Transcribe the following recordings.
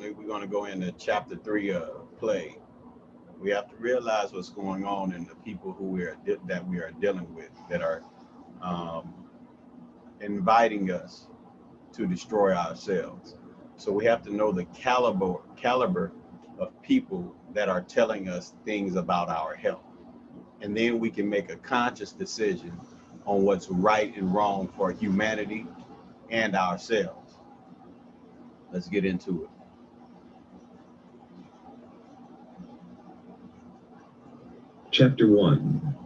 family, we're going to go into chapter 3 of Plague. We have to realize what's going on in the people who that we are dealing with, that are inviting us to destroy ourselves. So we have to know the caliber of people that are telling us things about our health. And then we can make a conscious decision on what's right and wrong for humanity and ourselves. Let's get into it. Chapter 1,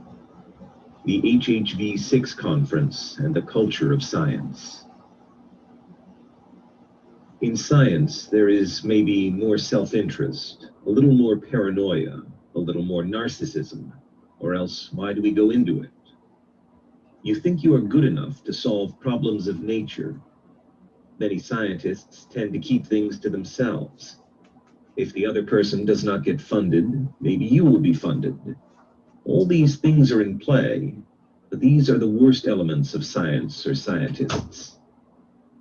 the HHV6 Conference and the Culture of Science. In science, there is maybe more self-interest, a little more paranoia, a little more narcissism, or else why do we go into it? You think you are good enough to solve problems of nature. Many scientists tend to keep things to themselves. If the other person does not get funded, maybe you will be funded. All these things are in play, but these are the worst elements of science or scientists.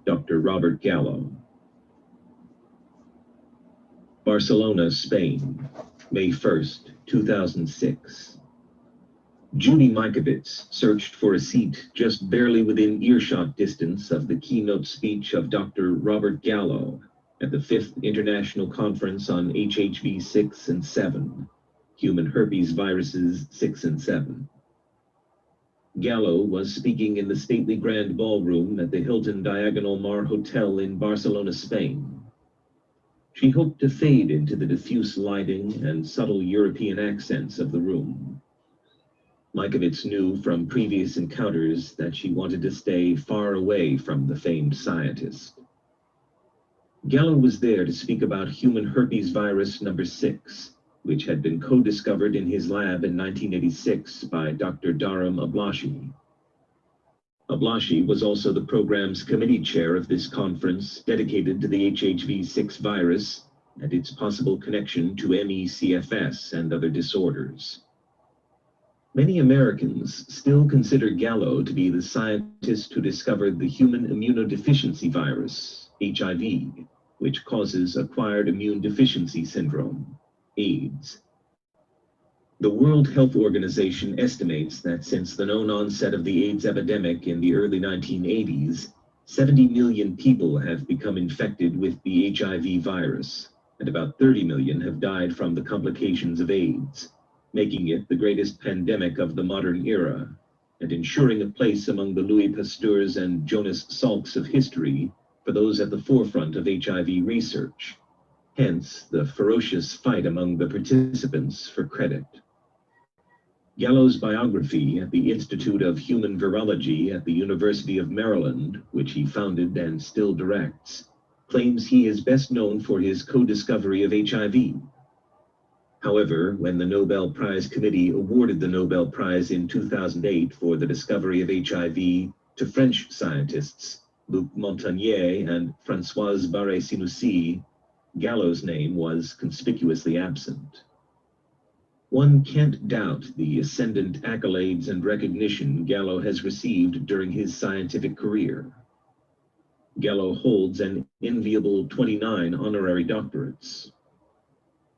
Dr. Robert Gallo. Barcelona, Spain, May 1st, 2006. Judy MIKOVITS searched for a seat just barely within earshot distance of the keynote speech of Dr. Robert Gallo at the 5th International Conference on HHV 6 and 7, Human Herpes Viruses 6 and 7. Gallo was speaking in the stately grand ballroom at the Hilton Diagonal Mar Hotel in Barcelona, Spain. She hoped to fade into the diffuse lighting and subtle European accents of the room. MIKOVITS knew from previous encounters that she wanted to stay far away from the famed scientist. Gallo was there to speak about human herpes virus number 6, which had been co-discovered in his lab in 1986 by Dr. Dharam Ablashi. Ablashi was also the program's committee chair of this conference dedicated to the HHV6 virus and its possible connection to ME/CFS and other disorders. Many Americans still consider Gallo to be the scientist who discovered the human immunodeficiency virus, HIV, which causes acquired immune deficiency syndrome, AIDS. The World Health Organization estimates that since the known onset of the AIDS epidemic in the early 1980s, 70 million people have become infected with the HIV virus, and about 30 million have died from the complications of AIDS, making it the greatest pandemic of the modern era, and ensuring a place among the Louis Pasteurs and Jonas Salks of history for those at the forefront of HIV research. Hence, the ferocious fight among the participants for credit. Gallo's biography at the Institute of Human Virology at the University of Maryland, which he founded and still directs, claims he is best known for his co-discovery of HIV. However, when the Nobel Prize Committee awarded the Nobel Prize in 2008 for the discovery of HIV to French scientists Luc Montagnier and Françoise Barré-Sinoussi, Gallo's name was conspicuously absent. One can't doubt the ascendant accolades and recognition Gallo has received during his scientific career. Gallo holds an enviable 29 honorary doctorates.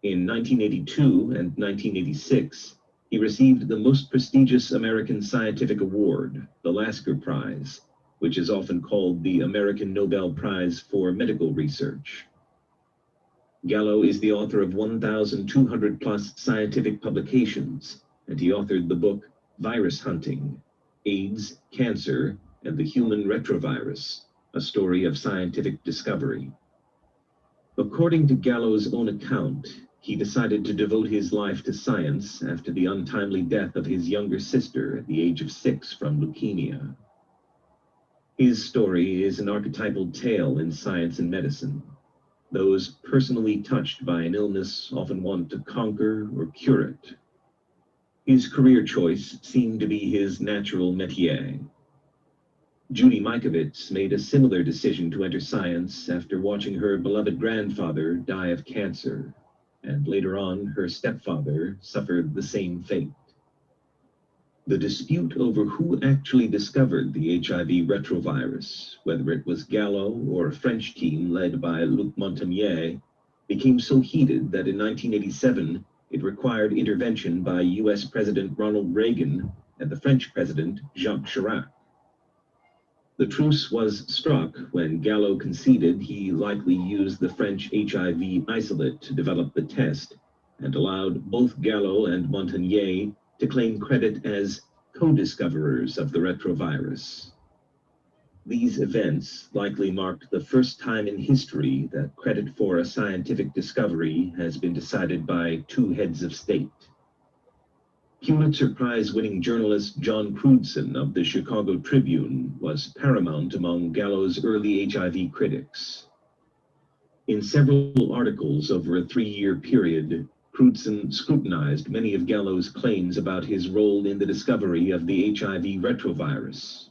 In 1982 and 1986, he received the most prestigious American scientific award, the Lasker Prize, which is often called the American Nobel Prize for Medical Research. Gallo is the author of 1,200 plus scientific publications, and he authored the book Virus Hunting, AIDS, Cancer, and the Human Retrovirus, a story of scientific discovery. According to Gallo's own account, he decided to devote his life to science after the untimely death of his younger sister at the age of 6 from leukemia. His story is an archetypal tale in science and medicine. Those personally touched by an illness often want to conquer or cure it. His career choice seemed to be his natural métier. Judy MIKOVITS made a similar decision to enter science after watching her beloved grandfather die of cancer, and later on her stepfather suffered the same fate. The dispute over who actually discovered the HIV retrovirus, whether it was Gallo or a French team led by Luc Montagnier, became so heated that in 1987, it required intervention by US President Ronald Reagan and the French President Jacques Chirac. The truce was struck when Gallo conceded he likely used the French HIV isolate to develop the test, and allowed both Gallo and Montagnier to claim credit as co-discoverers of the retrovirus. These events likely marked the first time in history that credit for a scientific discovery has been decided by two heads of state. Pulitzer Prize-winning journalist John Crewdson of the Chicago Tribune was paramount among Gallo's early HIV critics. In several articles over a 3-year period, Crewdson scrutinized many of Gallo's claims about his role in the discovery of the HIV retrovirus.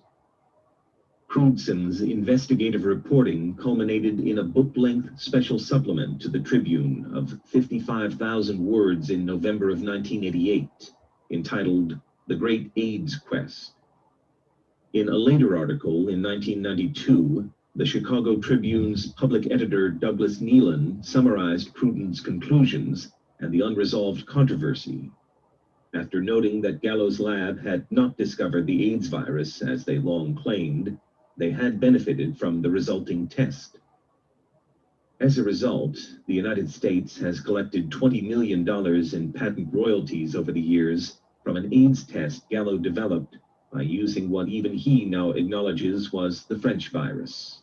Crewdson's investigative reporting culminated in a book-length special supplement to the Tribune of 55,000 words in November of 1988, entitled The Great AIDS Quest. In a later article in 1992, the Chicago Tribune's public editor Douglas Neelan summarized Crewdson's conclusions and the unresolved controversy. After noting that Gallo's lab had not discovered the AIDS virus as they long claimed, they had benefited from the resulting test. As a result, the United States has collected $20 million in patent royalties over the years from an AIDS test Gallo developed by using what even he now acknowledges was the French virus.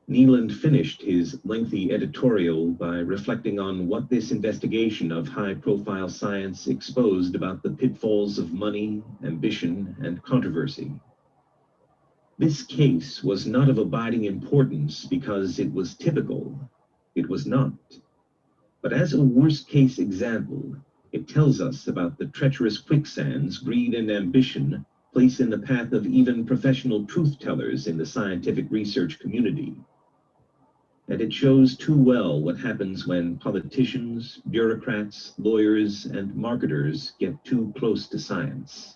Neeland finished his lengthy editorial by reflecting on what this investigation of high-profile science exposed about the pitfalls of money, ambition, and controversy. This case was not of abiding importance because it was typical. It was not. But as a worst-case example, it tells us about the treacherous quicksands greed and ambition place in the path of even professional truth-tellers in the scientific research community. And it shows too well what happens when politicians, bureaucrats, lawyers, and marketers get too close to science.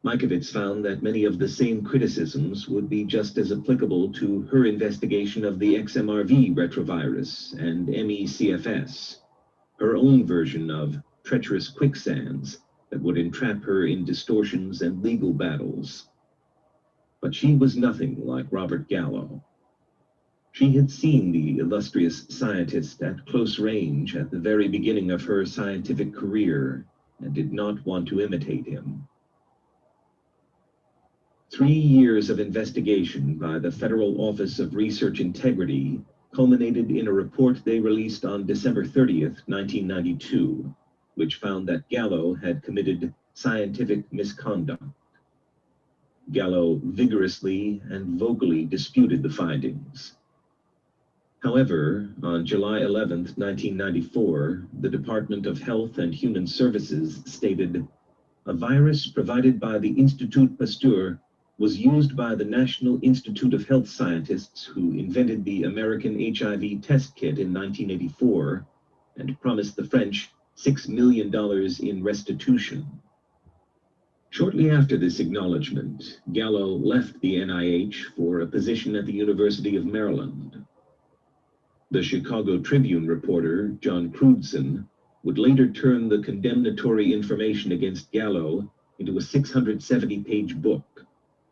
MIKOVITS found that many of the same criticisms would be just as applicable to her investigation of the XMRV retrovirus and MECFS, her own version of treacherous quicksands that would entrap her in distortions and legal battles. But she was nothing like Robert Gallo. She had seen the illustrious scientist at close range at the very beginning of her scientific career and did not want to imitate him. 3 years of investigation by the Federal Office of Research Integrity culminated in a report they released on December 30th, 1992, which found that Gallo had committed scientific misconduct. Gallo vigorously and vocally disputed the findings. However, on July 11th, 1994, the Department of Health and Human Services stated, "A virus provided by the Institut Pasteur was used by the National Institute of Health scientists who invented the American HIV test kit in 1984 and promised the French $6 million in restitution." Shortly after this acknowledgement, Gallo left the NIH for a position at the University of Maryland. The Chicago Tribune reporter, John Crewdson, would later turn the condemnatory information against Gallo into a 670-page book,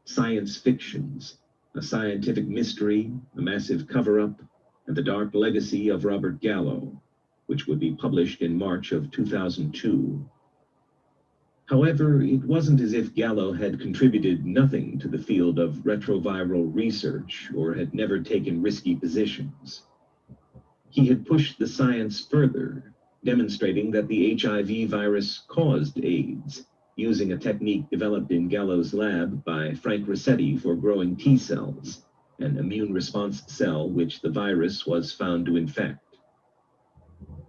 Science Fictions, a scientific mystery, a massive cover-up, and the dark legacy of Robert Gallo, which would be published in March of 2002. However, it wasn't as if Gallo had contributed nothing to the field of retroviral research or had never taken risky positions. He had pushed the science further, demonstrating that the HIV virus caused AIDS, using a technique developed in Gallo's lab by Frank Rossetti for growing T cells, an immune response cell which the virus was found to infect.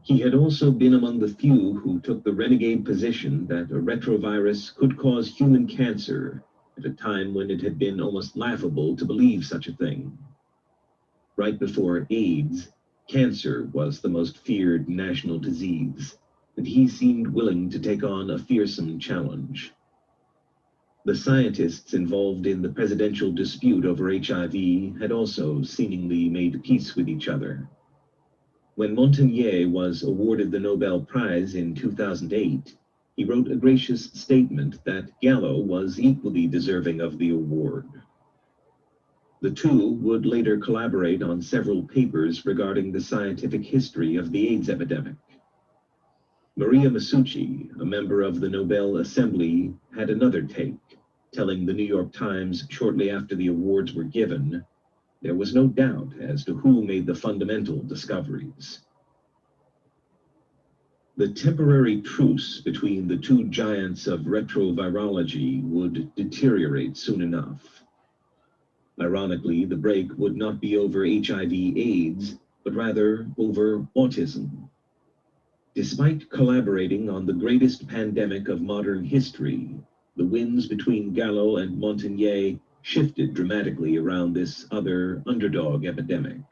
He had also been among the few who took the renegade position that a retrovirus could cause human cancer at a time when it had been almost laughable to believe such a thing. Right before AIDS, cancer was the most feared national disease, and he seemed willing to take on a fearsome challenge. The scientists involved in the presidential dispute over HIV had also seemingly made peace with each other. When Montagnier was awarded the Nobel Prize in 2008, he wrote a gracious statement that Gallo was equally deserving of the award. The two would later collaborate on several papers regarding the scientific history of the AIDS epidemic. Maria Masucci, a member of the Nobel Assembly, had another take, telling the New York Times shortly after the awards were given, there was no doubt as to who made the fundamental discoveries. The temporary truce between the two giants of retrovirology would deteriorate soon enough. Ironically, the break would not be over HIV/AIDS, but rather over autism. Despite collaborating on the greatest pandemic of modern history, the winds between Gallo and Montagnier shifted dramatically around this other underdog epidemic.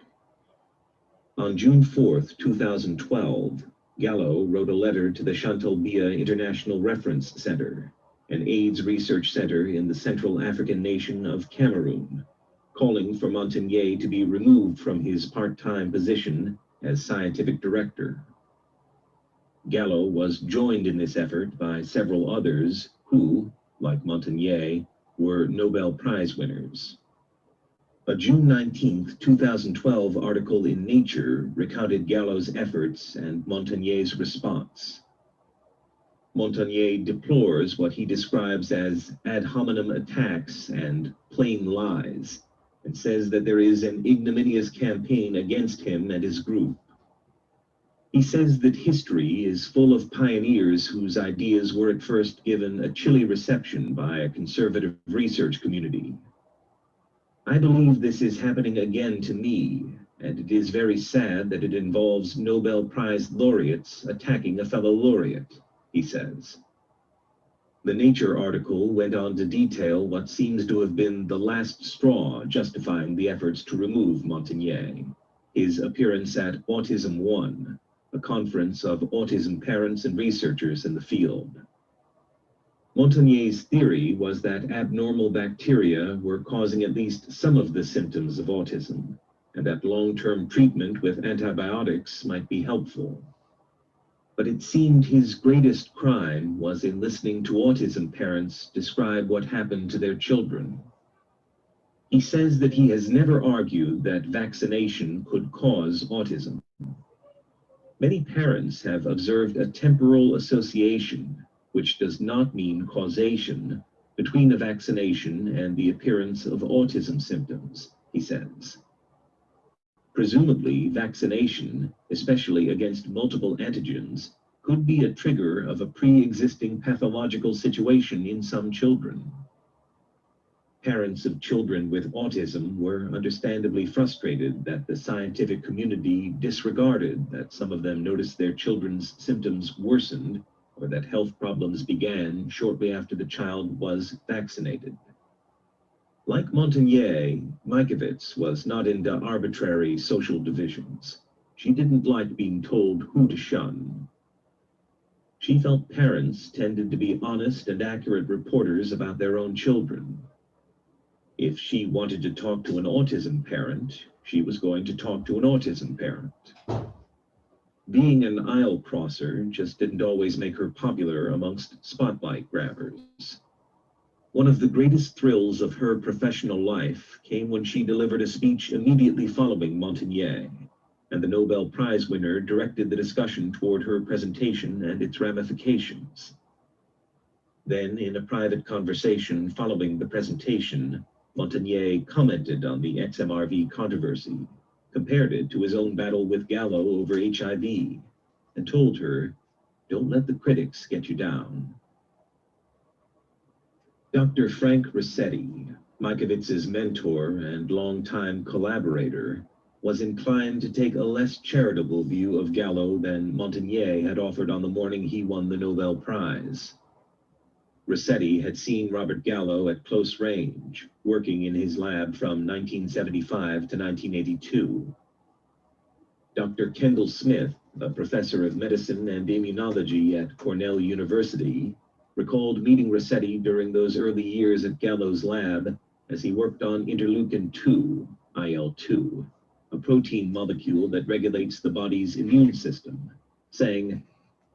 On June 4, 2012, Gallo wrote a letter to the Chantal Biya International Reference Center, an AIDS research center in the Central African nation of Cameroon, calling for Montagnier to be removed from his part-time position as scientific director. Gallo was joined in this effort by several others who, like Montagnier, were Nobel Prize winners. A June 19, 2012 article in Nature recounted Gallo's efforts and Montagnier's response. Montagnier deplores what he describes as ad hominem attacks and plain lies, and says that there is an ignominious campaign against him and his group. He says that history is full of pioneers whose ideas were at first given a chilly reception by a conservative research community. I believe this is happening again to me, and it is very sad that it involves Nobel Prize laureates attacking a fellow laureate, he says. The Nature article went on to detail what seems to have been the last straw justifying the efforts to remove Montagnier, his appearance at Autism One, a conference of autism parents and researchers in the field. Montagnier's theory was that abnormal bacteria were causing at least some of the symptoms of autism, and that long-term treatment with antibiotics might be helpful. But it seemed his greatest crime was in listening to autism parents describe what happened to their children. He says that he has never argued that vaccination could cause autism. Many parents have observed a temporal association, which does not mean causation, between a vaccination and the appearance of autism symptoms, he says. Presumably, vaccination, especially against multiple antigens, could be a trigger of a pre-existing pathological situation in some children. Parents of children with autism were understandably frustrated that the scientific community disregarded that some of them noticed their children's symptoms worsened or that health problems began shortly after the child was vaccinated. Like Montagnier, MIKOVITS was not into arbitrary social divisions. She didn't like being told who to shun. She felt parents tended to be honest and accurate reporters about their own children. If she wanted to talk to an autism parent, she was going to talk to an autism parent. Being an aisle crosser just didn't always make her popular amongst spotlight grabbers. One of the greatest thrills of her professional life came when she delivered a speech immediately following Montagnier, and the Nobel Prize winner directed the discussion toward her presentation and its ramifications. Then, in a private conversation following the presentation, Montagnier commented on the XMRV controversy, compared it to his own battle with Gallo over HIV, and told her, "Don't let the critics get you down." Dr. Frank Rossetti, MIKOVITS's mentor and longtime collaborator, was inclined to take a less charitable view of Gallo than Montagnier had offered on the morning he won the Nobel Prize. Rossetti had seen Robert Gallo at close range, working in his lab from 1975 to 1982. Dr. Kendall Smith, a professor of medicine and immunology at Cornell University, recalled meeting Rossetti during those early years at Gallo's lab as he worked on interleukin-2, IL-2. a protein molecule that regulates the body's immune system, saying,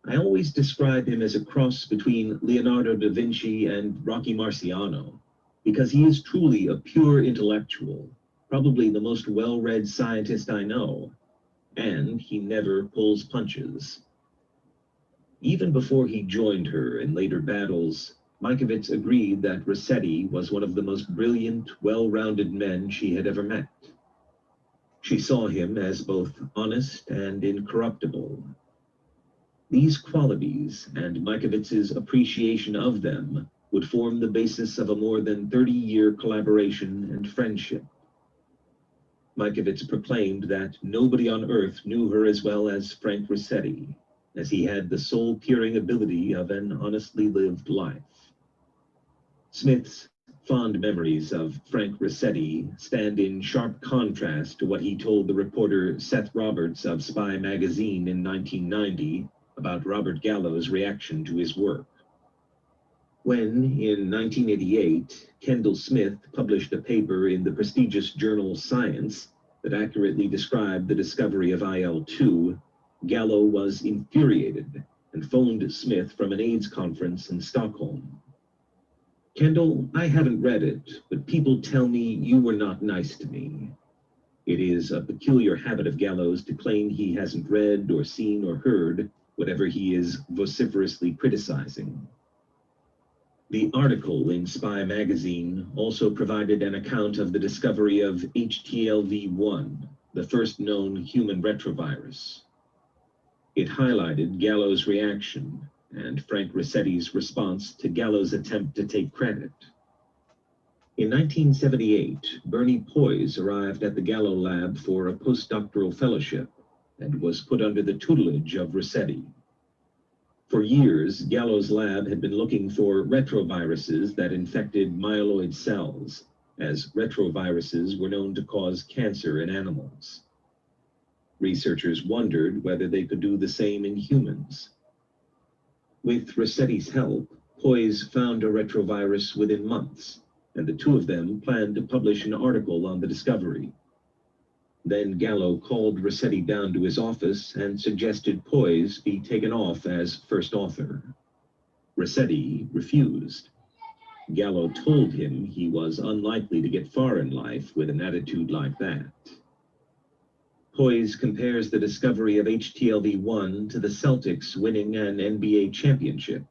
"I always describe him as a cross between Leonardo da Vinci and Rocky Marciano, because he is truly a pure intellectual, probably the most well-read scientist I know, and he never pulls punches." Even before he joined her in later battles, MIKOVITS agreed that Rossetti was one of the most brilliant, well-rounded men she had ever met. She saw him as both honest and incorruptible. These qualities, and MIKOVITS's appreciation of them, would form the basis of a more than 30-year collaboration and friendship. MIKOVITS proclaimed that nobody on earth knew her as well as Frank Rossetti, as he had the soul-peering ability of an honestly lived life. Smith's fond memories of Frank Rossetti stand in sharp contrast to what he told the reporter Seth Roberts of Spy magazine in 1990 about Robert Gallo's reaction to his work. When, in 1988, Kendall Smith published a paper in the prestigious journal Science that accurately described the discovery of IL-2, Gallo was infuriated and phoned Smith from an AIDS conference in Stockholm. "Kendall, I haven't read it, but people tell me you were not nice to me." It is a peculiar habit of Gallo's to claim he hasn't read or seen or heard whatever he is vociferously criticizing. The article in Spy magazine also provided an account of the discovery of HTLV-1, the first known human retrovirus. It highlighted Gallo's reaction and Frank Rossetti's response to Gallo's attempt to take credit. In 1978, Bernie Poise arrived at the Gallo lab for a postdoctoral fellowship and was put under the tutelage of Rossetti. For years, Gallo's lab had been looking for retroviruses that infected myeloid cells, as retroviruses were known to cause cancer in animals. Researchers wondered whether they could do the same in humans. With Rossetti's help, Poise found a retrovirus within months, and the two of them planned to publish an article on the discovery. Then Gallo called Rossetti down to his office and suggested Poise be taken off as first author. Rossetti refused. Gallo told him he was unlikely to get far in life with an attitude like that. Poise compares the discovery of HTLV-1 to the Celtics winning an NBA championship.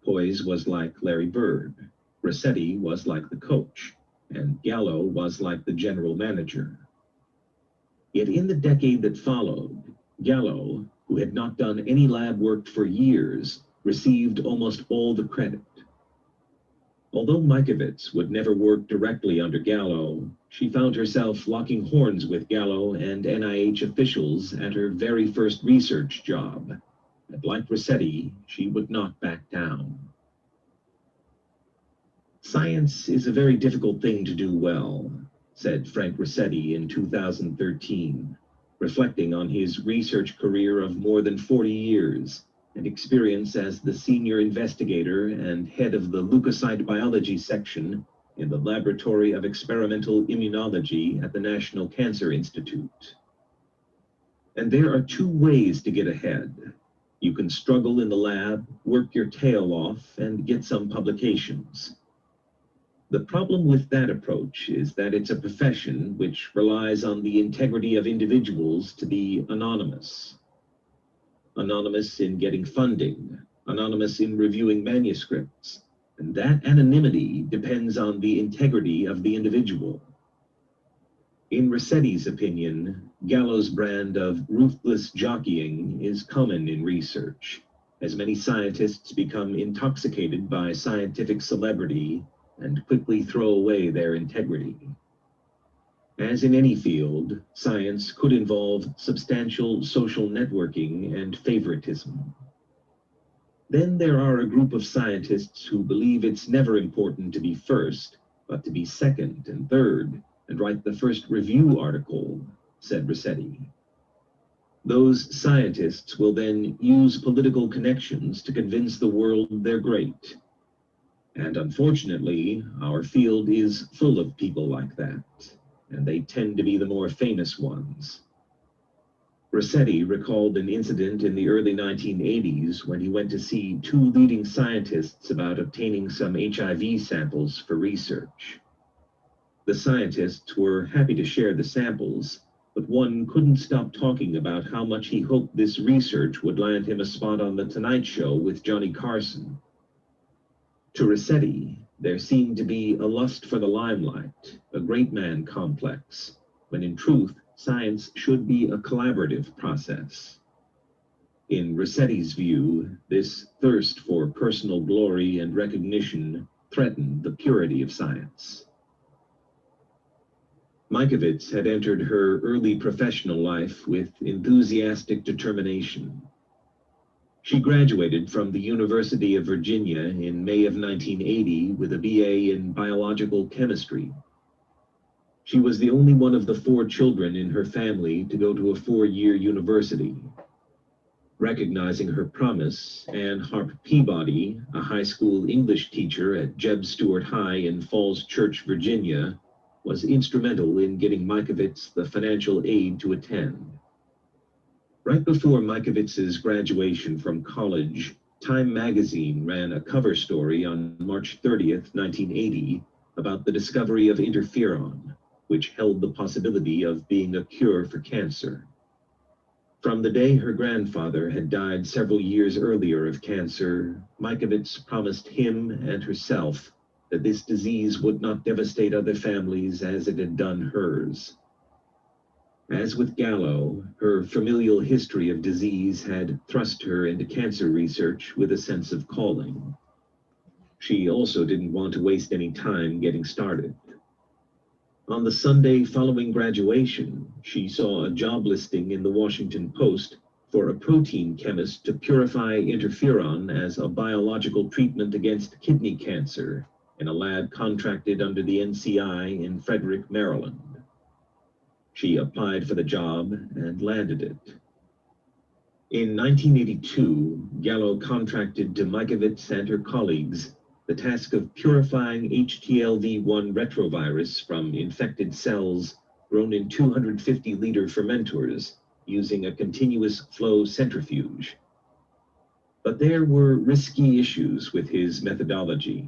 Poise was like Larry Bird, Rossetti was like the coach, and Gallo was like the general manager. Yet in the decade that followed, Gallo, who had not done any lab work for years, received almost all the credit. Although MIKOVITS would never work directly under Gallo, she found herself locking horns with Gallo and NIH officials at her very first research job. And like Rossetti, she would not back down. "Science is a very difficult thing to do well," said Frank Rossetti in 2013, reflecting on his research career of more than 40 years and experience as the senior investigator and head of the leukocyte biology section in the Laboratory of Experimental Immunology at the National Cancer Institute. "And there are two ways to get ahead. You can struggle in the lab, work your tail off, and get some publications. The problem with that approach is that it's a profession which relies on the integrity of individuals to be anonymous. Anonymous in getting funding, anonymous in reviewing manuscripts, and that anonymity depends on the integrity of the individual. In Rossetti's opinion, Gallo's brand of ruthless jockeying is common in research, as many scientists become intoxicated by scientific celebrity and quickly throw away their integrity. As in any field, science could involve substantial social networking and favoritism. Then there are a group of scientists who believe it's never important to be first, but to be second and third, and write the first review article," said Rossetti. "Those scientists will then use political connections to convince the world they're great. And unfortunately, our field is full of people like that. and they tend to be the more famous ones. Rossetti recalled an incident in the early 1980s when he went to see two leading scientists about obtaining some HIV samples for research. The scientists were happy to share the samples, but one couldn't stop talking about how much he hoped this research would land him a spot on The Tonight Show with Johnny Carson. To Rossetti, there seemed to be a lust for the limelight, a great man complex, when in truth, science should be a collaborative process. In Rossetti's view, this thirst for personal glory and recognition threatened the purity of science. MIKOVITS had entered her early professional life with enthusiastic determination. She graduated from the University of Virginia in May of 1980 with a BA in biological chemistry. She was the only one of the 4 children in her family to go to a 4-year university. Recognizing her promise, Anne Harp Peabody, a high school English teacher at Jeb Stuart High in Falls Church, Virginia, was instrumental in getting MIKOVITS the financial aid to attend. Right before MIKOVITS's graduation from college, Time magazine ran a cover story on March 30th, 1980, about the discovery of interferon, which held the possibility of being a cure for cancer. From the day her grandfather had died several years earlier of cancer, MIKOVITS promised him and herself that this disease would not devastate other families as it had done hers. As with Gallo, her familial history of disease had thrust her into cancer research with a sense of calling. She also didn't want to waste any time getting started. On the Sunday following graduation, she saw a job listing in the Washington Post for a protein chemist to purify interferon as a biological treatment against kidney cancer in a lab contracted under the NCI in Frederick, Maryland. She applied for the job and landed it. In 1982, Gallo contracted to MIKOVITS and her colleagues the task of purifying HTLV1 retrovirus from infected cells grown in 250-liter fermenters using a continuous flow centrifuge. But there were risky issues with his methodology.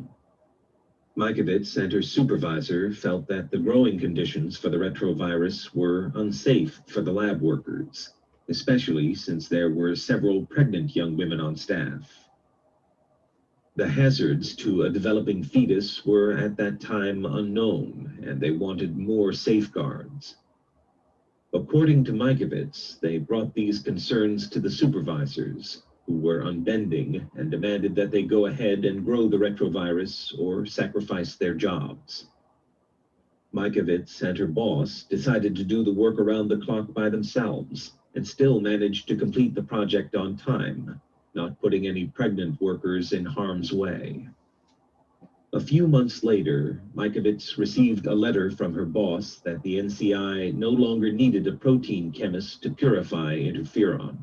MIKOVITS and her supervisor felt that the growing conditions for the retrovirus were unsafe for the lab workers, especially since there were several pregnant young women on staff. The hazards to a developing fetus were at that time unknown, and they wanted more safeguards. According to MIKOVITS, they brought these concerns to the supervisors, who were unbending and demanded that they go ahead and grow the retrovirus or sacrifice their jobs. MIKOVITS and her boss decided to do the work around the clock by themselves and still managed to complete the project on time, not putting any pregnant workers in harm's way. A few months later, MIKOVITS received a letter from her boss that the NCI no longer needed a protein chemist to purify interferon.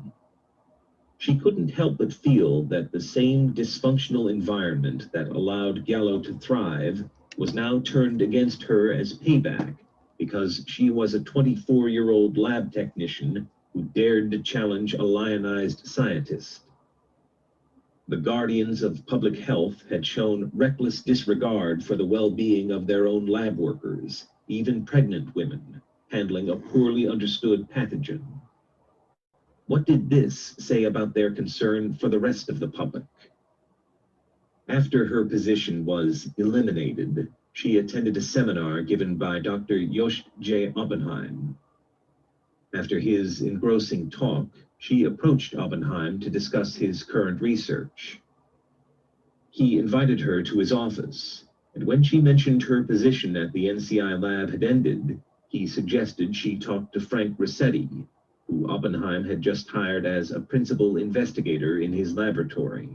She couldn't help but feel that the same dysfunctional environment that allowed Gallo to thrive was now turned against her as payback because she was a 24-year-old lab technician who dared to challenge a lionized scientist. The guardians of public health had shown reckless disregard for the well-being of their own lab workers, even pregnant women, handling a poorly understood pathogen. What did this say about their concern for the rest of the public? After her position was eliminated, she attended a seminar given by Dr. Yost J. Oppenheim. After his engrossing talk, she approached Oppenheim to discuss his current research. He invited her to his office, and when she mentioned her position at the NCI lab had ended, he suggested she talk to Frank Rossetti, who Oppenheim had just hired as a principal investigator in his laboratory.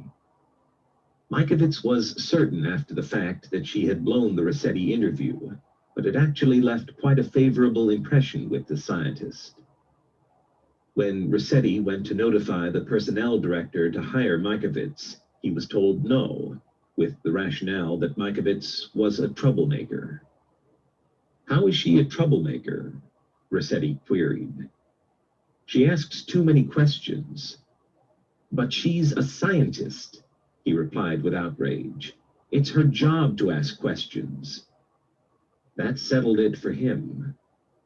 MIKOVITS was certain after the fact that she had blown the Rossetti interview, but it actually left quite a favorable impression with the scientist. When Rossetti went to notify the personnel director to hire MIKOVITS, he was told no, with the rationale that MIKOVITS was a troublemaker. How is she a troublemaker? Rossetti queried. She asks too many questions. But she's a scientist, he replied with outrage. It's her job to ask questions. That settled it for him.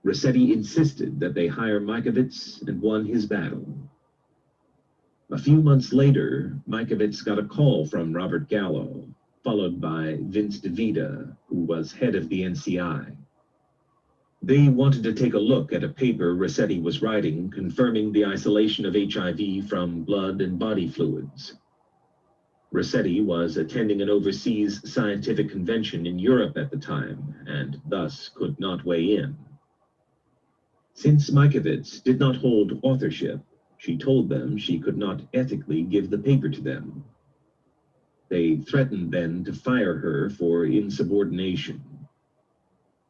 Rossetti insisted that they hire MIKOVITS and won his battle. A few months later, MIKOVITS got a call from Robert Gallo, followed by Vince DeVita, who was head of the NCI. They wanted to take a look at a paper Rossetti was writing confirming the isolation of HIV from blood and body fluids. Rossetti was attending an overseas scientific convention in Europe at the time, and thus could not weigh in. Since MIKOVITS did not hold authorship, she told them she could not ethically give the paper to them. They threatened then to fire her for insubordination.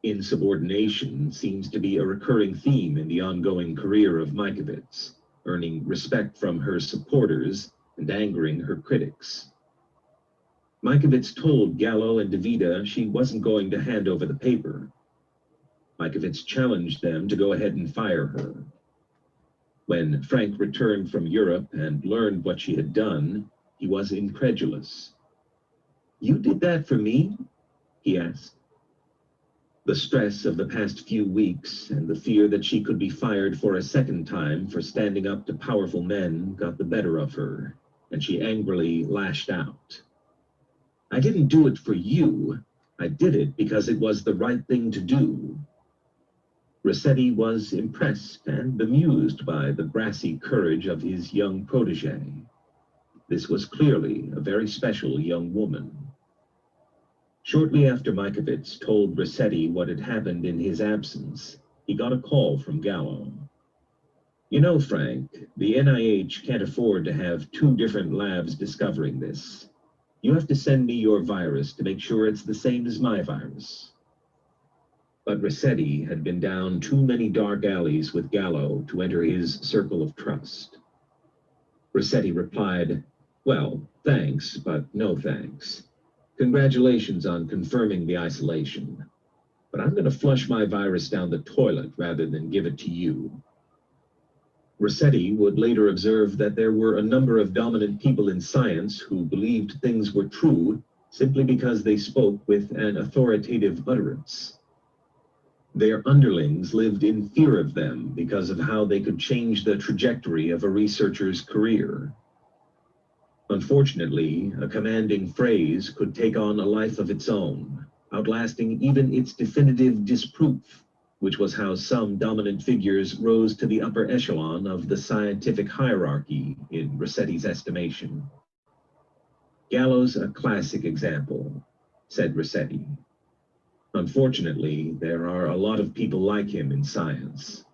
Insubordination seems to be a recurring theme in the ongoing career of MIKOVITS, earning respect from her supporters and angering her critics. MIKOVITS told Gallo and DeVita she wasn't going to hand over the paper. MIKOVITS challenged them to go ahead and fire her. When Frank returned from Europe and learned what she had done, he was incredulous. "You did that for me?" he asked. The stress of the past few weeks and the fear that she could be fired for a second time for standing up to powerful men got the better of her, and she angrily lashed out. "I didn't do it for you. I did it because it was the right thing to do." Rossetti was impressed and bemused by the brassy courage of his young protege. This was clearly a very special young woman. Shortly after MIKOVITS told Rossetti what had happened in his absence, he got a call from Gallo. "You know, Frank, the NIH can't afford to have two different labs discovering this. You have to send me your virus to make sure it's the same as my virus." But Rossetti had been down too many dark alleys with Gallo to enter his circle of trust. Rossetti replied, "Well, thanks, but no thanks. Congratulations on confirming the isolation. But I'm going to flush my virus down the toilet rather than give it to you." Rossetti would later observe that there were a number of dominant people in science who believed things were true simply because they spoke with an authoritative utterance. Their underlings lived in fear of them because of how they could change the trajectory of a researcher's career. Unfortunately, a commanding phrase could take on a life of its own, outlasting even its definitive disproof, which was how some dominant figures rose to the upper echelon of the scientific hierarchy in Rossetti's estimation. "Gallo's a classic example," said Rossetti. "Unfortunately, there are a lot of people like him in science."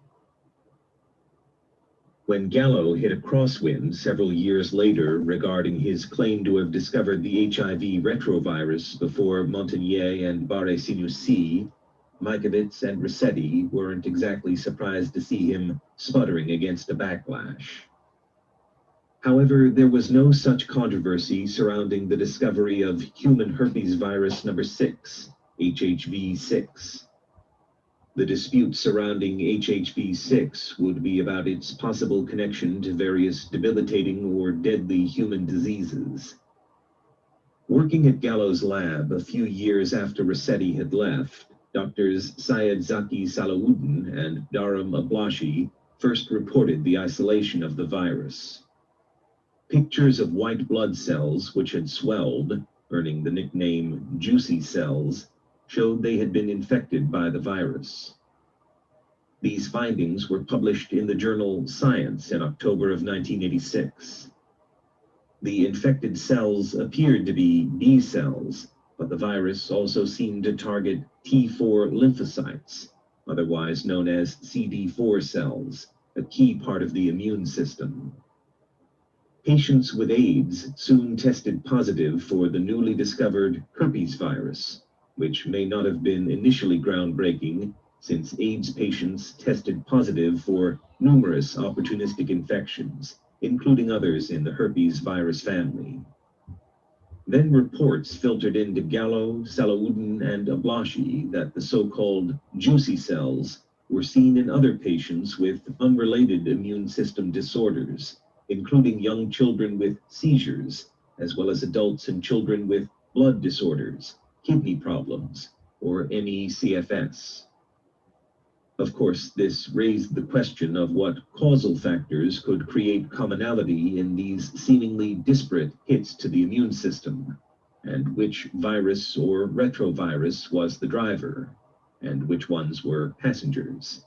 When Gallo hit a crosswind several years later regarding his claim to have discovered the HIV retrovirus before Montagnier and Barré-Sinoussi, MIKOVITS and Rossetti weren't exactly surprised to see him sputtering against a backlash. However, there was no such controversy surrounding the discovery of human herpes virus number 6, HHV6. The dispute surrounding HHV6 would be about its possible connection to various debilitating or deadly human diseases. Working at Gallo's lab a few years after Rossetti had left, Doctors Syed Zaki Salahuddin and Dharam Ablashi first reported the isolation of the virus. Pictures of white blood cells which had swelled, earning the nickname juicy cells, showed they had been infected by the virus. These findings were published in the journal Science in October of 1986. The infected cells appeared to be B cells, but the virus also seemed to target T4 lymphocytes, otherwise known as CD4 cells, a key part of the immune system. Patients with AIDS soon tested positive for the newly discovered herpes virus, which may not have been initially groundbreaking, since AIDS patients tested positive for numerous opportunistic infections, including others in the herpes virus family. Then reports filtered into Gallo, Salahuddin, and Ablashi that the so-called juicy cells were seen in other patients with unrelated immune system disorders, including young children with seizures, as well as adults and children with blood disorders, kidney problems, or NECFS. Of course, this raised the question of what causal factors could create commonality in these seemingly disparate hits to the immune system, and which virus or retrovirus was the driver, and which ones were passengers.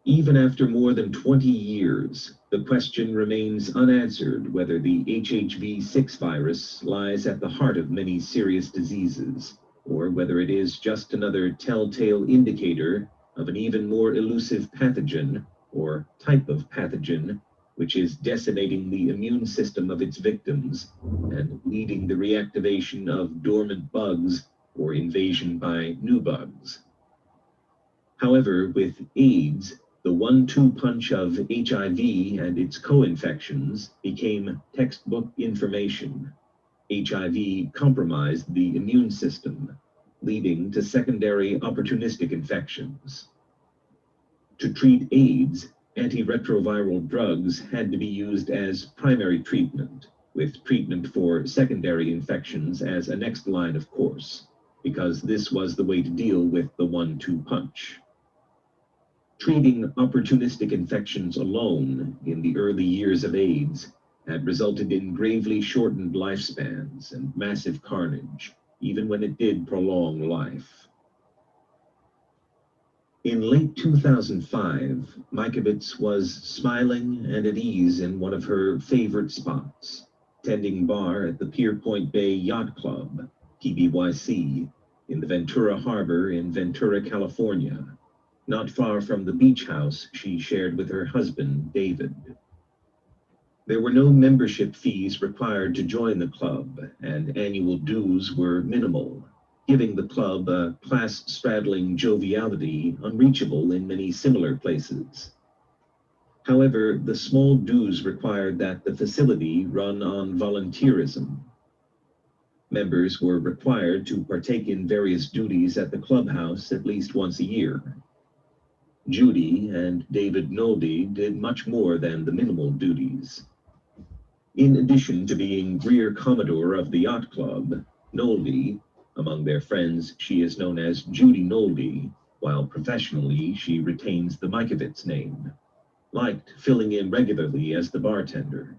Even after more than 20 years, the question remains unanswered whether the HHV6 virus lies at the heart of many serious diseases, or whether it is just another telltale indicator of an even more elusive pathogen, or type of pathogen, which is decimating the immune system of its victims and leading the reactivation of dormant bugs or invasion by new bugs. However, with AIDS, the 1-2 punch of HIV and its co-infections became textbook information. HIV compromised the immune system, leading to secondary opportunistic infections. To treat AIDS, antiretroviral drugs had to be used as primary treatment, with treatment for secondary infections as a next line of course, because this was the way to deal with the 1-2 punch. Treating opportunistic infections alone in the early years of AIDS had resulted in gravely shortened lifespans and massive carnage, even when it did prolong life. In late 2005, MIKOVITS was smiling and at ease in one of her favorite spots, tending bar at the Pier Point Bay Yacht Club, PBYC, in the Ventura Harbor in Ventura, California, not far from the beach house she shared with her husband, David. There were no membership fees required to join the club, and annual dues were minimal, giving the club a class-straddling joviality unreachable in many similar places. However, the small dues required that the facility run on volunteerism. Members were required to partake in various duties at the clubhouse at least once a year. Judy and David Nolde did much more than the minimal duties. In addition to being rear commodore of the yacht club, Nolde, among their friends, she is known as Judy Nolde, while professionally she retains the MIKOVITS name, liked filling in regularly as the bartender.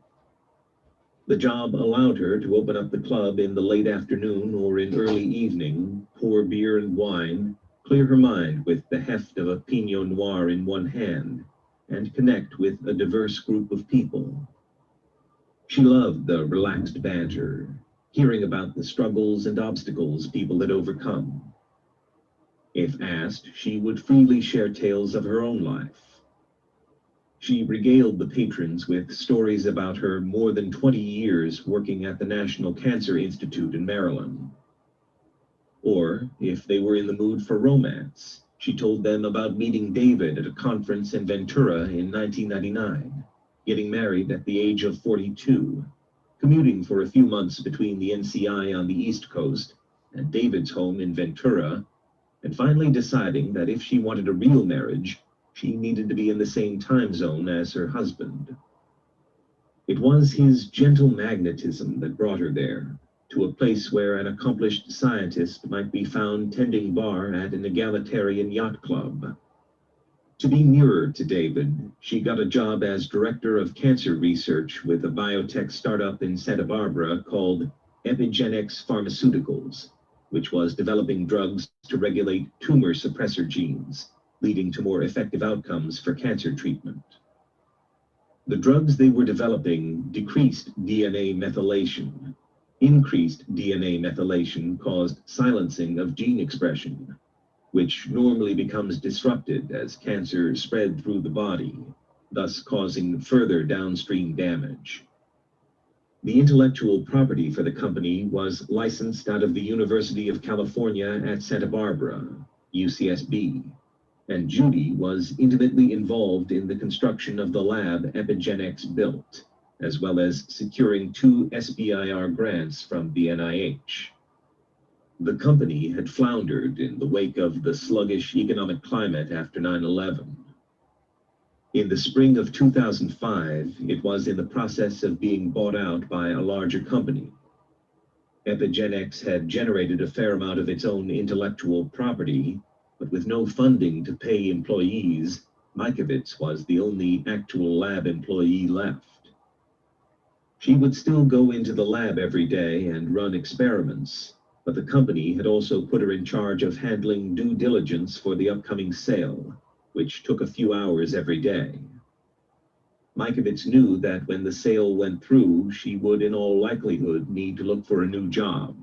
The job allowed her to open up the club in the late afternoon or in early evening, pour beer and wine, clear her mind with the heft of a Pinot Noir in one hand, and connect with a diverse group of people. She loved the relaxed banter, hearing about the struggles and obstacles people had overcome. If asked, she would freely share tales of her own life. She regaled the patrons with stories about her more than 20 years working at the National Cancer Institute in Maryland. Or, if they were in the mood for romance, she told them about meeting David at a conference in Ventura in 1999, getting married at the age of 42, commuting for a few months between the NCI on the East Coast and David's home in Ventura, and finally deciding that if she wanted a real marriage, she needed to be in the same time zone as her husband. It was his gentle magnetism that brought her there, to a place where an accomplished scientist might be found tending bar at an egalitarian yacht club. To be nearer to David, she got a job as director of cancer research with a biotech startup in Santa Barbara called Epigenix Pharmaceuticals, which was developing drugs to regulate tumor suppressor genes, leading to more effective outcomes for cancer treatment. The drugs they were developing decreased DNA methylation. Increased DNA methylation caused silencing of gene expression, which normally becomes disrupted as cancer spread through the body, thus causing further downstream damage. The intellectual property for the company was licensed out of the University of California at Santa Barbara, UCSB, and Judy was intimately involved in the construction of the lab Epigenix built, as well as securing 2 SBIR grants from the NIH. The company had floundered in the wake of the sluggish economic climate after 9/11. In the spring of 2005, it was in the process of being bought out by a larger company. Epigenix had generated a fair amount of its own intellectual property, but with no funding to pay employees, MIKOVITS was the only actual lab employee left. She would still go into the lab every day and run experiments, but the company had also put her in charge of handling due diligence for the upcoming sale, which took a few hours every day. MIKOVITS knew that when the sale went through, she would in all likelihood need to look for a new job.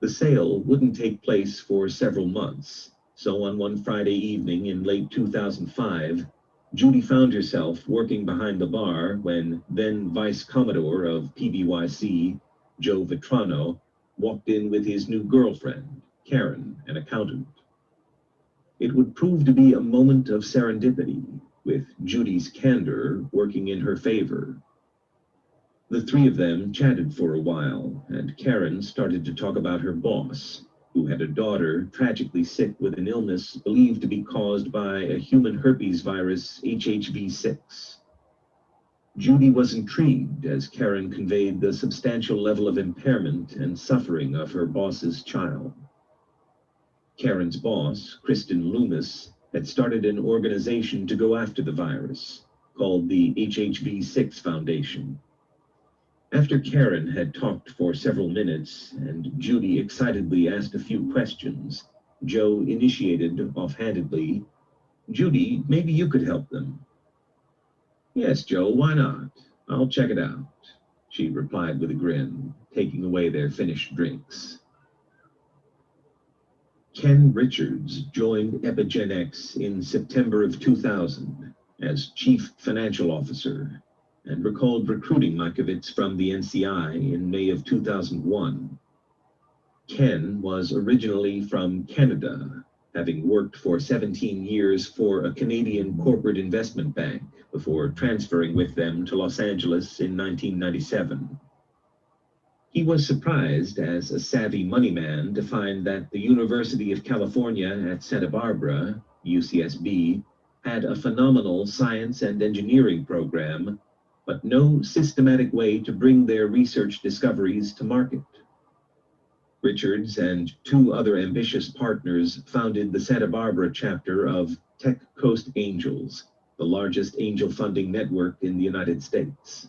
The sale wouldn't take place for several months, so on one Friday evening in late 2005, Judy found herself working behind the bar when then Vice Commodore of PBYC, Joe Vitrano, walked in with his new girlfriend, Karen, an accountant. It would prove to be a moment of serendipity, with Judy's candor working in her favor. The three of them chatted for a while, and Karen started to talk about her boss, who had a daughter tragically sick with an illness believed to be caused by a human herpes virus, HHV6. Judy was intrigued as Karen conveyed the substantial level of impairment and suffering of her boss's child. Karen's boss, Kristen Loomis, had started an organization to go after the virus, called the HHV6 Foundation. After Karen had talked for several minutes and Judy excitedly asked a few questions, Joe initiated offhandedly, "Judy, maybe you could help them." "Yes, Joe, why not? I'll check it out," she replied with a grin, taking away their finished drinks. Ken Richards joined Epigenix in September of 2000 as Chief Financial Officer and recalled recruiting MIKOVITS from the NCI in May of 2001. Ken was originally from Canada, having worked for 17 years for a Canadian corporate investment bank before transferring with them to Los Angeles in 1997. He was surprised as a savvy money man to find that the University of California at Santa Barbara, UCSB, had a phenomenal science and engineering program, but no systematic way to bring their research discoveries to market. Richards and 2 other ambitious partners founded the Santa Barbara chapter of Tech Coast Angels, the largest angel funding network in the United States.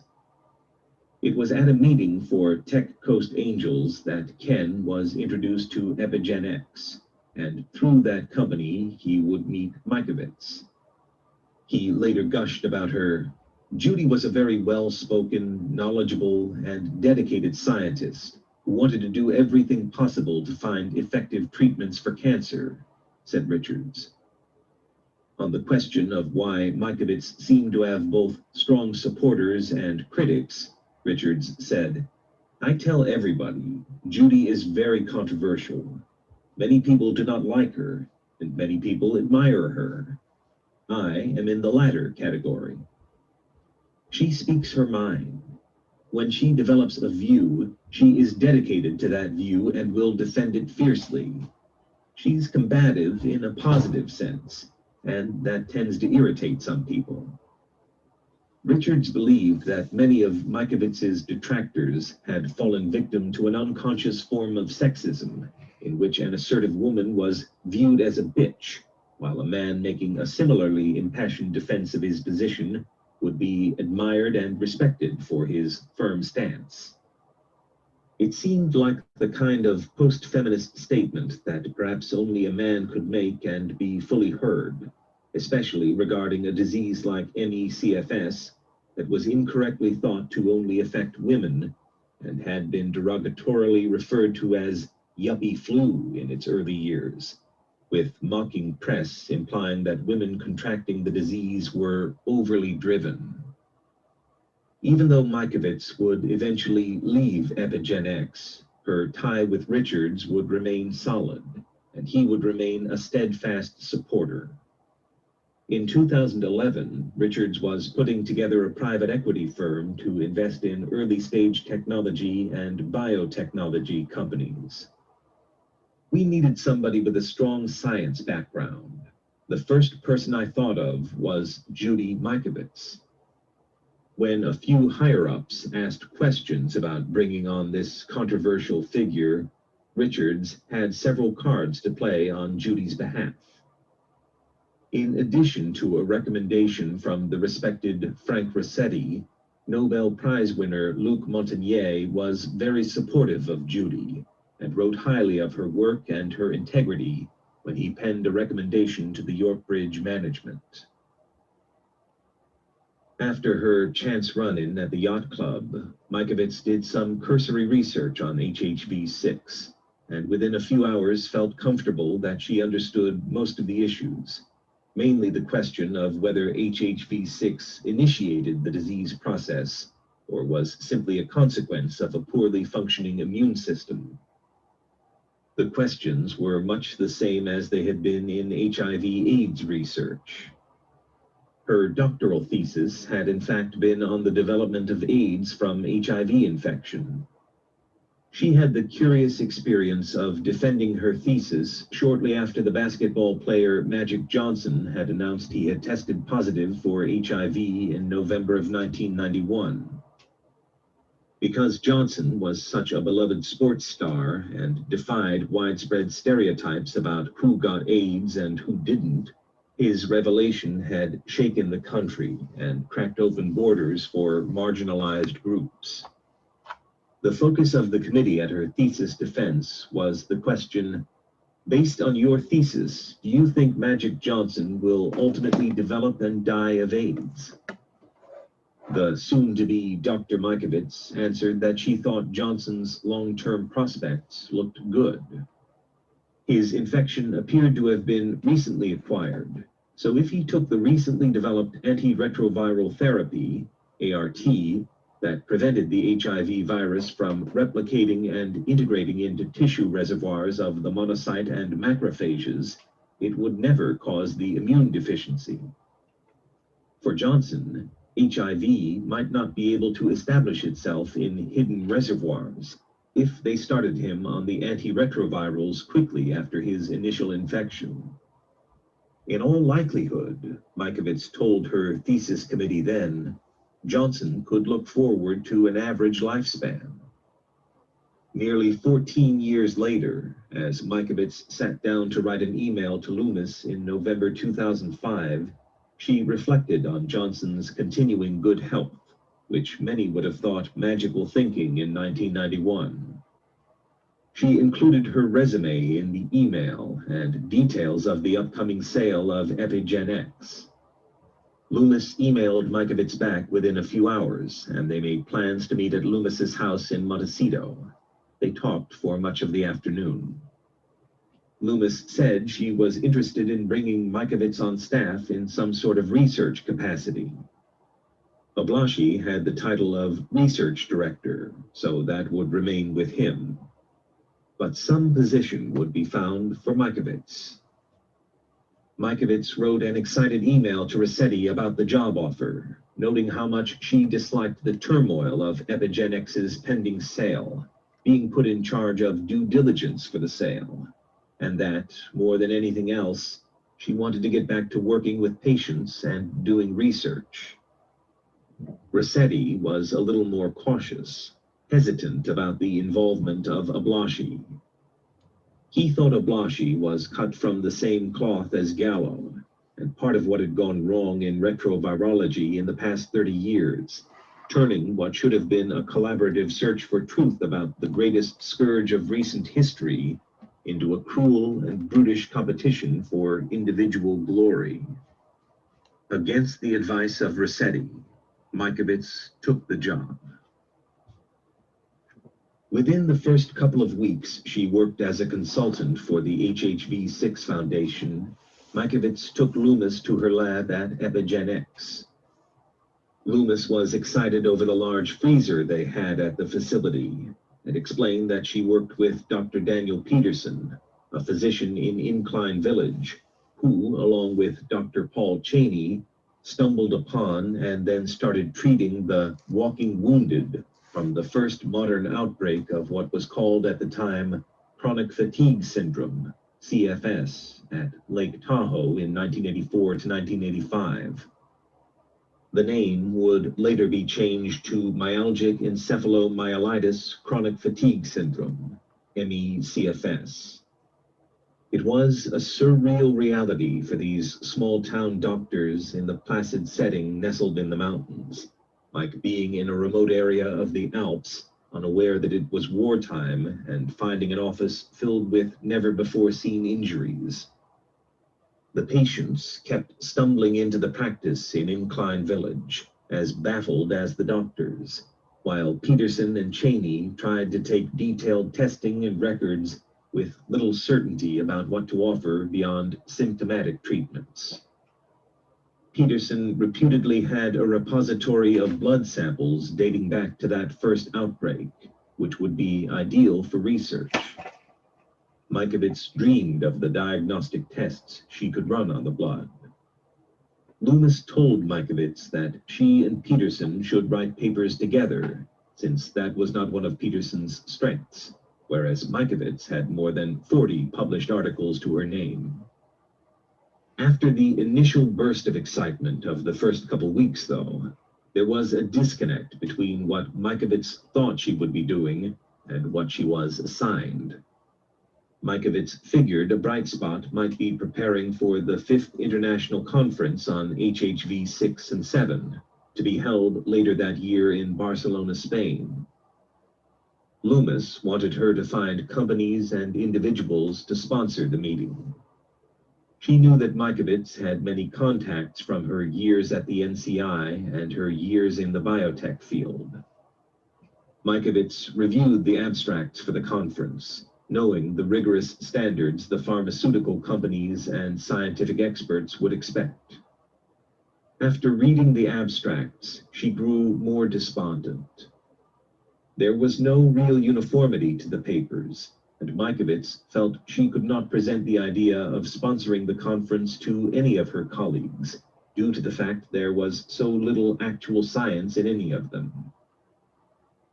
It was at a meeting for Tech Coast Angels that Ken was introduced to Epigenix, and through that company, he would meet MIKOVITS. He later gushed about her. "Judy was a very well-spoken, knowledgeable, and dedicated scientist who wanted to do everything possible to find effective treatments for cancer," said Richards. On the question of why MIKOVITS seemed to have both strong supporters and critics, Richards said, "I tell everybody, Judy is very controversial. Many people do not like her, and many people admire her. I am in the latter category. She speaks her mind. When she develops a view, she is dedicated to that view and will defend it fiercely. She's combative in a positive sense, and that tends to irritate some people." Richards believed that many of MIKOVITS's detractors had fallen victim to an unconscious form of sexism, in which an assertive woman was viewed as a bitch, while a man making a similarly impassioned defense of his position would be admired and respected for his firm stance. It seemed like the kind of post-feminist statement that perhaps only a man could make and be fully heard, especially regarding a disease like ME/CFS that was incorrectly thought to only affect women and had been derogatorily referred to as yuppie flu in its early years, with mocking press implying that women contracting the disease were overly driven. Even though MIKOVITS would eventually leave Epigenix, her tie with Richards would remain solid, and he would remain a steadfast supporter. In 2011, Richards was putting together a private equity firm to invest in early-stage technology and biotechnology companies. We needed somebody with a strong science background. The first person I thought of was JUDY MIKOVITS. When a few higher-ups asked questions about bringing on this controversial figure, Richards had several cards to play on JUDY's behalf. In addition to a recommendation from the respected Frank Rossetti, Nobel Prize winner Luc Montagnier was very supportive of JUDY and wrote highly of her work and her integrity when he penned a recommendation to the Yorkbridge management. After her chance run-in at the yacht club, MIKOVITS did some cursory research on HHV6, and within a few hours felt comfortable that she understood most of the issues, mainly the question of whether HHV6 initiated the disease process or was simply a consequence of a poorly functioning immune system. The questions were much the same as they had been in HIV/AIDS research. Her doctoral thesis had in fact been on the development of AIDS from HIV infection. She had the curious experience of defending her thesis shortly after the basketball player Magic Johnson had announced he had tested positive for HIV in November of 1991. Because Johnson was such a beloved sports star and defied widespread stereotypes about who got AIDS and who didn't, his revelation had shaken the country and cracked open borders for marginalized groups. The focus of the committee at her thesis defense was the question, based on your thesis, do you think Magic Johnson will ultimately develop and die of AIDS? The soon-to-be Dr. MIKOVITS answered that she thought Johnson's long-term prospects looked good. His infection appeared to have been recently acquired, so if he took the recently developed antiretroviral therapy, ART, that prevented the HIV virus from replicating and integrating into tissue reservoirs of the monocyte and macrophages, it would never cause the immune deficiency. For Johnson, HIV might not be able to establish itself in hidden reservoirs if they started him on the antiretrovirals quickly after his initial infection. In all likelihood, MIKOVITS told her thesis committee then, Johnson could look forward to an average lifespan. Nearly 14 years later, as MIKOVITS sat down to write an email to Loomis in November 2005, she reflected on Johnson's continuing good health, which many would have thought magical thinking in 1991. She included her resume in the email and details of the upcoming sale of Epigenex. Loomis emailed MIKOVITS back within a few hours, and they made plans to meet at Loomis's house in Montecito. They talked for much of the afternoon. Loomis said she was interested in bringing MIKOVITS on staff in some sort of research capacity. Oblashi had the title of research director, so that would remain with him. But some position would be found for MIKOVITS. MIKOVITS wrote an excited email to Rossetti about the job offer, noting how much she disliked the turmoil of Epigenex's pending sale, being put in charge of due diligence for the sale, and that, more than anything else, she wanted to get back to working with patients and doing research. Rossetti was a little more cautious, hesitant about the involvement of Oblashi. He thought Oblashi was cut from the same cloth as Gallo, and part of what had gone wrong in retrovirology in the past 30 years, turning what should have been a collaborative search for truth about the greatest scourge of recent history into a cruel and brutish competition for individual glory. Against the advice of Rossetti, MIKOVITS took the job. Within the first couple of weeks she worked as a consultant for the HHV6 Foundation, MIKOVITS took Loomis to her lab at Epigenex. Loomis was excited over the large freezer they had at the facility and explained that she worked with Dr. Daniel Peterson, a physician in Incline Village, who, along with Dr. Paul Cheney, stumbled upon and then started treating the walking wounded from the first modern outbreak of what was called at the time chronic fatigue syndrome, CFS, at Lake Tahoe in 1984 to 1985. The name would later be changed to myalgic encephalomyelitis chronic fatigue syndrome, MECFS. It was a surreal reality for these small-town doctors in the placid setting nestled in the mountains, like being in a remote area of the Alps, unaware that it was wartime and finding an office filled with never-before-seen injuries. The patients kept stumbling into the practice in Incline Village, as baffled as the doctors, while Peterson and Cheney tried to take detailed testing and records with little certainty about what to offer beyond symptomatic treatments. Peterson reputedly had a repository of blood samples dating back to that first outbreak, which would be ideal for research. MIKOVITS dreamed of the diagnostic tests she could run on the blood. Loomis told MIKOVITS that she and Peterson should write papers together, since that was not one of Peterson's strengths, whereas MIKOVITS had more than 40 published articles to her name. After the initial burst of excitement of the first couple weeks, though, there was a disconnect between what MIKOVITS thought she would be doing and what she was assigned. MIKOVITS figured a bright spot might be preparing for the 5th International Conference on HHV 6 and 7, to be held later that year in Barcelona, Spain. Loomis wanted her to find companies and individuals to sponsor the meeting. She knew that MIKOVITS had many contacts from her years at the NCI and her years in the biotech field. MIKOVITS reviewed the abstracts for the conference, knowing the rigorous standards the pharmaceutical companies and scientific experts would expect. After reading the abstracts, she grew more despondent. There was no real uniformity to the papers, and MIKOVITS felt she could not present the idea of sponsoring the conference to any of her colleagues, due to the fact there was so little actual science in any of them.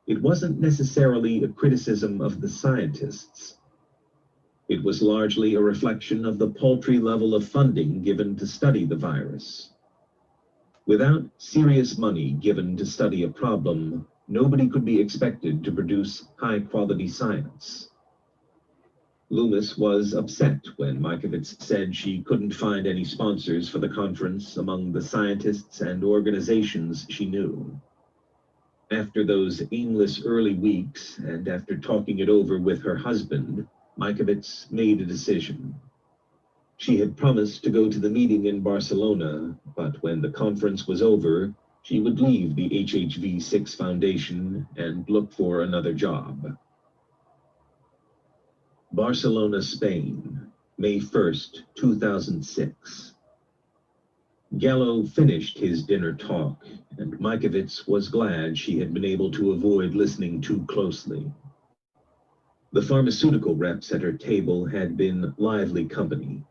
It wasn't necessarily a criticism of the scientists. It was largely a reflection of the paltry level of funding given to study the virus. Without serious money given to study a problem, nobody could be expected to produce high-quality science. Loomis was upset when MIKOVITS said she couldn't find any sponsors for the conference among the scientists and organizations she knew. After those aimless early weeks, and after talking it over with her husband, MIKOVITS made a decision. She had promised to go to the meeting in Barcelona, but when the conference was over, she would leave the HHV 6 Foundation and look for another job. Barcelona, Spain, May 1st, 2006. Gallo finished his dinner talk, and MIKOVITS was glad she had been able to avoid listening too closely. The pharmaceutical reps at her table had been lively company.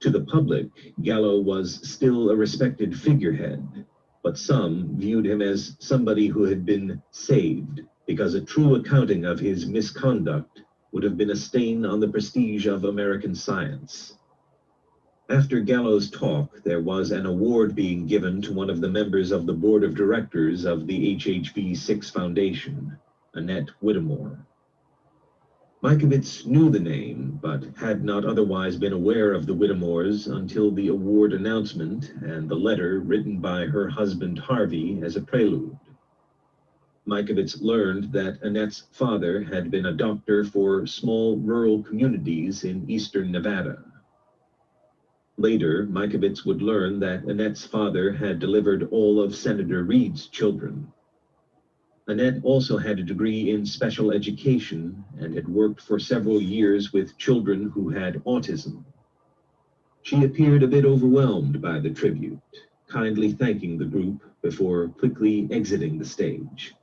To the public, Gallo was still a respected figurehead, but some viewed him as somebody who had been saved, because a true accounting of his misconduct would have been a stain on the prestige of American science. After Gallo's talk, there was an award being given to one of the members of the board of directors of the HHV 6 Foundation, Annette Whittemore. MIKOVITS knew the name, but had not otherwise been aware of the Whittemores until the award announcement and the letter written by her husband Harvey as a prelude. MIKOVITS learned that Annette's father had been a doctor for small rural communities in eastern Nevada. Later, MIKOVITS would learn that Annette's father had delivered all of Senator Reed's children. Annette also had a degree in special education and had worked for several years with children who had autism. She appeared a bit overwhelmed by the tribute, kindly thanking the group before quickly exiting the stage.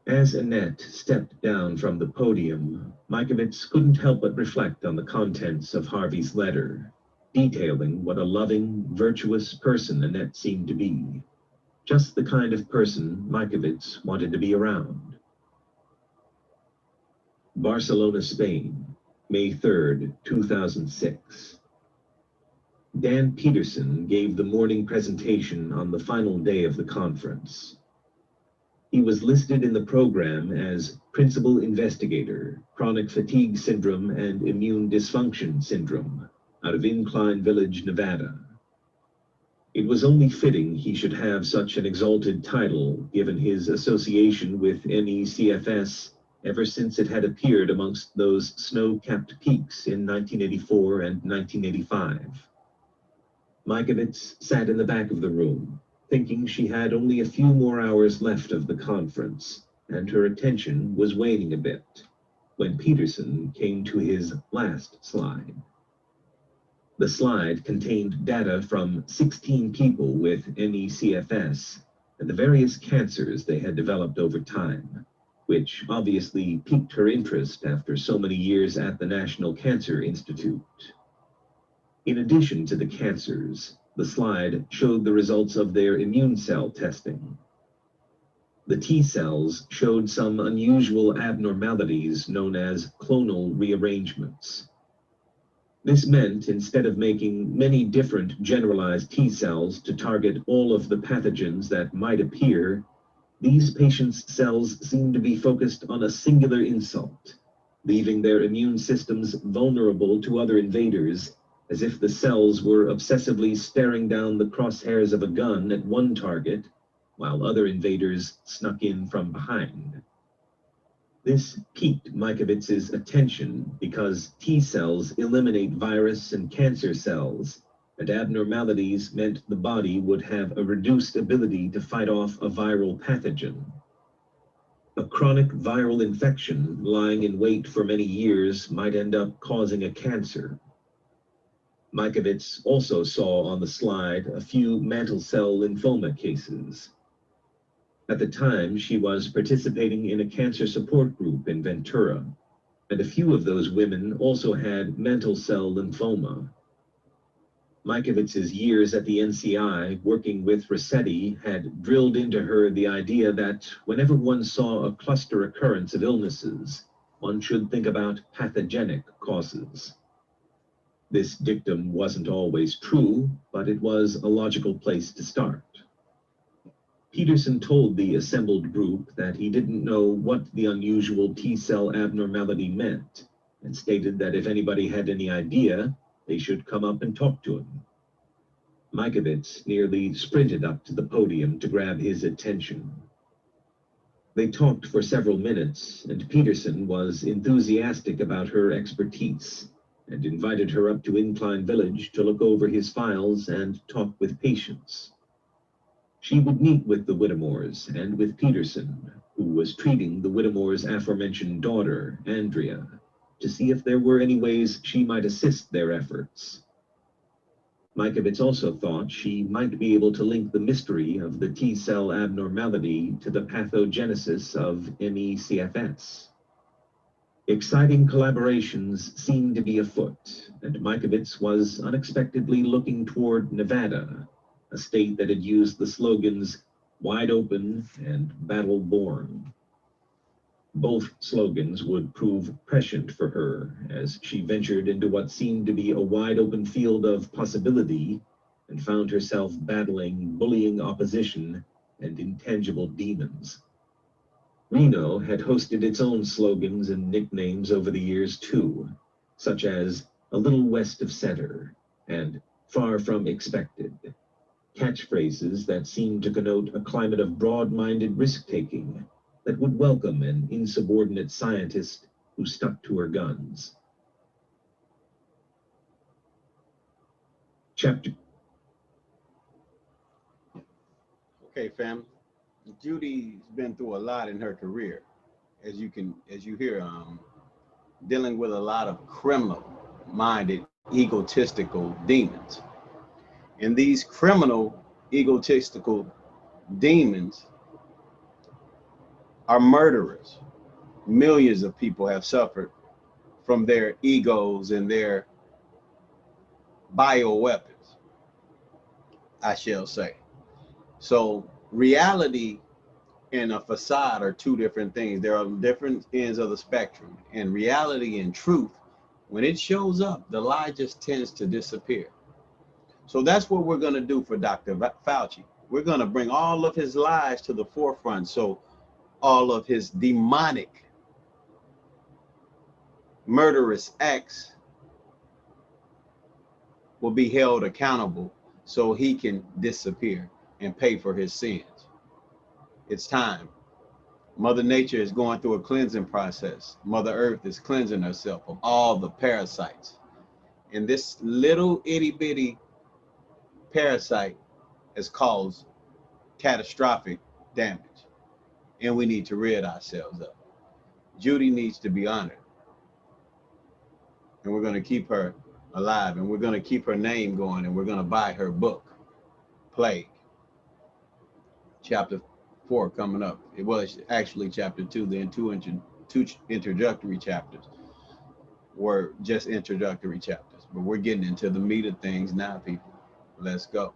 As Annette stepped down from the podium, MIKOVITS couldn't help but reflect on the contents of Harvey's letter, detailing what a loving, virtuous person Annette seemed to be. Just the kind of person MIKOVITS wanted to be around. Barcelona, Spain, May 3rd, 2006. Dan Peterson gave the morning presentation on the final day of the conference. He was listed in the program as Principal Investigator, Chronic Fatigue Syndrome and Immune Dysfunction Syndrome, out of Incline Village, Nevada. It was only fitting he should have such an exalted title, given his association with MECFS ever since it had appeared amongst those snow-capped peaks in 1984 and 1985. MIKOVITS sat in the back of the room, thinking she had only a few more hours left of the conference, and her attention was waning a bit, when Peterson came to his last slide. The slide contained data from 16 people with MECFS and the various cancers they had developed over time, which obviously piqued her interest after so many years at the National Cancer Institute. In addition to the cancers, the slide showed the results of their immune cell testing. The T cells showed some unusual abnormalities known as clonal rearrangements. This meant instead of making many different generalized T cells to target all of the pathogens that might appear, these patients' cells seemed to be focused on a singular insult, leaving their immune systems vulnerable to other invaders, as if the cells were obsessively staring down the crosshairs of a gun at one target, while other invaders snuck in from behind. This piqued MIKOVITS's attention because T cells eliminate virus and cancer cells, and abnormalities meant the body would have a reduced ability to fight off a viral pathogen. A chronic viral infection lying in wait for many years might end up causing a cancer. MIKOVITS also saw on the slide a few mantle cell lymphoma cases. At the time, she was participating in a cancer support group in Ventura, and a few of those women also had mantle cell lymphoma. MIKOVITS's years at the NCI working with Rossetti had drilled into her the idea that whenever one saw a cluster occurrence of illnesses, one should think about pathogenic causes. This dictum wasn't always true, but it was a logical place to start. Peterson told the assembled group that he didn't know what the unusual T-cell abnormality meant, and stated that if anybody had any idea, they should come up and talk to him. MIKOVITS nearly sprinted up to the podium to grab his attention. They talked for several minutes, and Peterson was enthusiastic about her expertise, and invited her up to Incline Village to look over his files and talk with patients. She would meet with the Whittemores and with Peterson, who was treating the Whittemores' aforementioned daughter, Andrea, to see if there were any ways she might assist their efforts. MIKOVITS also thought she might be able to link the mystery of the T-cell abnormality to the pathogenesis of MECFS. Exciting collaborations seemed to be afoot, and MIKOVITS was unexpectedly looking toward Nevada, a state that had used the slogans "wide open" and "battle born." Both slogans would prove prescient for her as she ventured into what seemed to be a wide open field of possibility and found herself battling bullying opposition and intangible demons. Reno had hosted its own slogans and nicknames over the years too, such as "a little west of center" and "far from expected," catchphrases that seemed to connote a climate of broad-minded risk-taking that would welcome an insubordinate scientist who stuck to her guns. Chapter. Okay, fam. Judy's been through a lot in her career, as you hear, dealing with a lot of criminal-minded, egotistical demons. And these criminal, egotistical demons are murderers. Millions of people have suffered from their egos and their bioweapons, I shall say. So reality and a facade are two different things. There are different ends of the spectrum. And reality and truth, when it shows up, the lie just tends to disappear. So that's what we're going to do for Dr. Fauci. We're going to bring all of his lies to the forefront. So all of his demonic, murderous acts will be held accountable so he can disappear and pay for his sins. It's time. Mother Nature is going through a cleansing process. Mother Earth is cleansing herself of all the parasites. And this little itty bitty parasite has caused catastrophic damage. And we need to rid ourselves of it. Judy needs to be honored. And we're going to keep her alive. And we're going to keep her name going. And we're going to buy her book, Plague. Chapter 4 coming up. It was actually chapter 2, then two introductory chapters were just introductory chapters. But we're getting into the meat of things now, people. Let's go.